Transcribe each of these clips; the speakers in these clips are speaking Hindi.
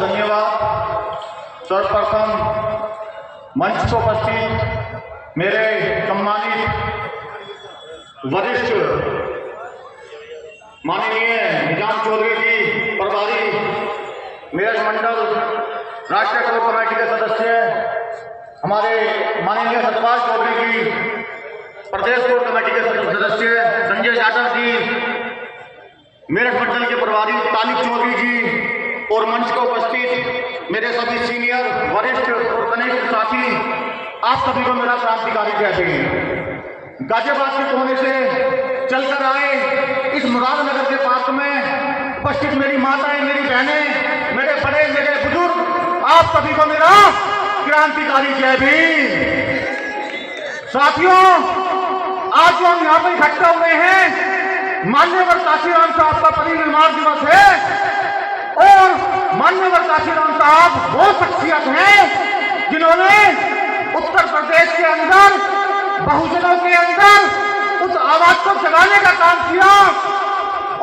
धन्यवाद। सर्वप्रथम मंच पर उपस्थित मेरे सम्मानित वरिष्ठ माननीय निजाम चौधरी जी प्रभारी मेरठ मंडल राष्ट्रीय कोर कमेटी के सदस्य, हमारे माननीय सतपाल चौधरी जी प्रदेश कोर कमेटी के सदस्य, संजय यादव जी मेरठ मंडल के प्रभारी, तालिब चौधरी जी और मंच को उपस्थित मेरे सभी सीनियर वरिष्ठ और कनिष्ठ साथी, आप सभी को मेरा क्रांतिकारी जय भीम। गाजियाबाद के कोने से चलकर आए इस मुरादनगर के पार्क में उपस्थित मेरी माताएं, मेरी बहनें, मेरे बड़े, मेरे बुजुर्ग, आप सभी को मेरा क्रांतिकारी जय भीम। साथियों, आज जो हम यहाँ पर इकट्ठा हुए हैं, मान्यवर काशीराम साहब का परिनिर्वाण दिवस है और मान्यवर काशीराम साहब वो शख्सियत हैं जिन्होंने उत्तर प्रदेश के अंदर बहुजनों के अंदर उस आवाज को जगाने का काम किया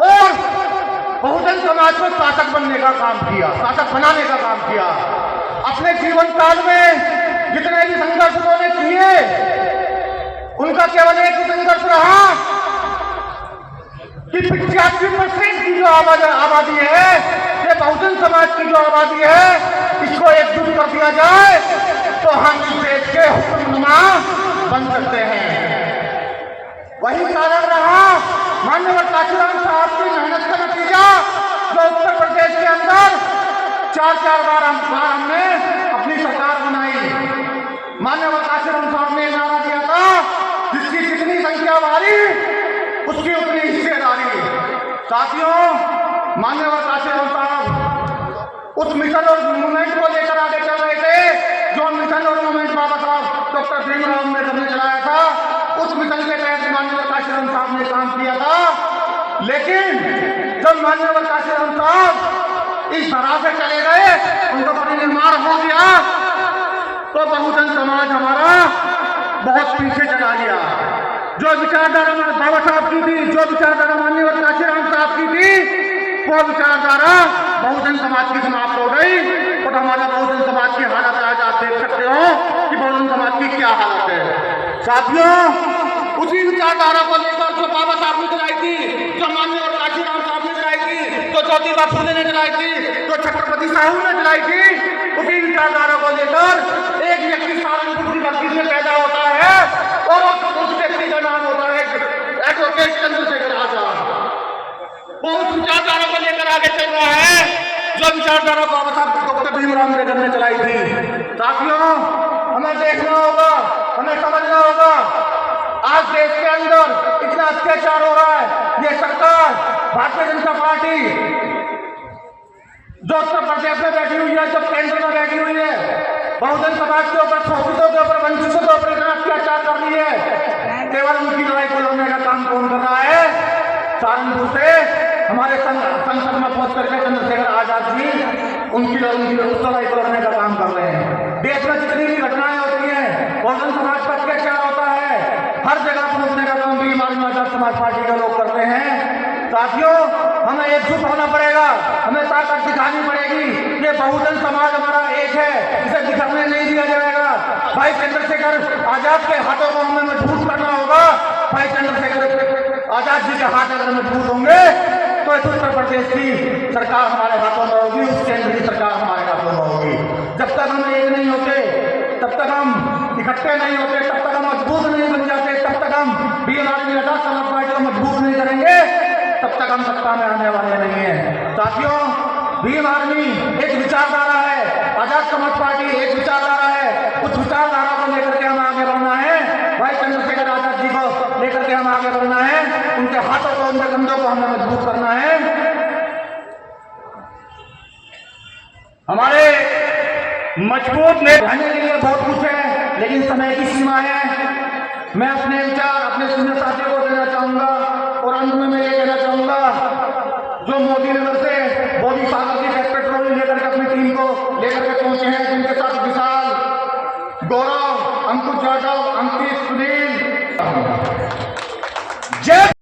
और बहुजन समाज को शासक बनने का काम किया, शासक बनाने का काम किया। अपने जीवन काल में जितने भी संघर्ष उन्होंने किए, उनका केवल एक ही संघर्ष रहा कि 85% की जो आबादी है, ये बहुजन समाज की जो आबादी है, इसको एकजुट कर दिया जाए तो हम इस देश के हुक्मनुमा बन सकते हैं। वही कारण रहा माननीय काशीराम साहब की मेहनत का नतीजा, जो उत्तर प्रदेश के अंदर चार बार हमने अपनी सरकार बनाई। माननीय काशीराम साहब ने नारा दिया था, जिसकी जितनी संख्या भारी उसकी उतनी हिस्सेदारी। साथियों, माननीय काशीराम साहब उस मिशन और मूवमेंट को लेकर आगे चल रहे थे, जो मिशन और मूवमेंट बाबा साहब डॉक्टर भीमराव अम्बेडकर ने चलाया था। उस मिशन के तहत माननीय काशीराम साहब ने काम किया था। लेकिन जब माननीय काशीराम साहब इस तरह से चले गए, उनका परिनिर्वाण हो गया, तो बहुजन समाज हमारा बहुत पीछे चला गया। जो विचारधारा बाबा साहब की थी, जो विचारधारा माननीय काशीराम साहब की थी, वो विचारधारा बहुजन समाज की समाप्त हो गई और हमारा बहुजन समाज की हालत आज आप देख सकते हो कि बहुजन समाज की क्या हालत है। साथियों, उसी विचारधारा को लेकर जो बाबा साहब ने चलाई थी, जो माननीय काशीराम साहब ने चलाई थी, जो ज्योतिबा फुले ने चलाई थी, जो छत्रपति साहू ने चलाई थी, उसी विचारधारा को लेकर एक व्यक्ति सहारनपुर की धरती में पैदा होता है और उस व्यक्ति का नाम होता है एडवोकेट चंद्रशेखर आजाद। वो उस विचारधारा को लेकर आगे चल रहा है जो विचारधारा बाबा साहब डॉक्टर भीमराव अम्बेडकर ने चलाई थी। साथियों, हमें देखना होगा, हमें समझना होगा, आज देश के अंदर इतना अत्याचार हो रहा है। ये सरकार भारतीय जनता पार्टी जो उत्तर प्रदेश में बैठी हुई है, जो केंद्र में बैठी हुई है, बहुजन समाज के ऊपर, शोषितों के ऊपर, वंचितों के ऊपर इतना अत्याचार कर रही है। केवल उनकी लड़ाई को लड़ने का काम कौन कर रहा है? सहारनपुर से हमारे संसद में पहुंच करके चंद्रशेखर आजाद जी उनकी लड़ाई को लड़ने का काम कर रहे हैं। देश में जितनी भी घटनाएं होती हैं, बहुजन समाज पर अत्याचार होता है, हर जगह पहुंचने का काम भी हमारी आजाद समाज पार्टी के लोग करते हैं। साथियों, हमें एकजुट होना पड़ेगा, हमें ताकत दिखानी पड़ेगी। ये बहुजन समाज हमारा एक है, इसे दिखाने नहीं दिया जाएगा। भाई चंद्रशेखर आजाद के हाथों को हमें मजबूत करना होगा। भाई चंद्रशेखर आजाद जी के हाथ अगर मजबूत होंगे तो इस उत्तर प्रदेश की सरकार हमारे हाथों में होगी, उस केंद्र की सरकार हमारे हाथों में होगी। जब तक हम एक नहीं होते, तब तक हम इकट्ठे नहीं होते, तब तक हम मजबूत नहीं बन जाते, तब तक हम बीएमआरएम आजाद समाज पार्टी को मजबूत नहीं करेंगे, तब तक हम सत्ता में आने वाले नहीं है। साथियों, भीम आर्मी एक विचारधारा है, आजाद समाज पार्टी एक विचारधारा है। उस विचारधारा को लेकर के हमें आगे बढ़ना है। भाई चंद्रशेखर आजाद जी को लेकर के हमें आगे बढ़ना है। उनके हाथों को, उनके कंधों को हमें मजबूत करना है। हमारे मजबूत में रहने के लिए बहुत कुछ है, लेकिन समय की सीमा है। मैं अपने विचार अपने सीनियर साथियों को देना चाहूंगा और अंत में मैं ये कहना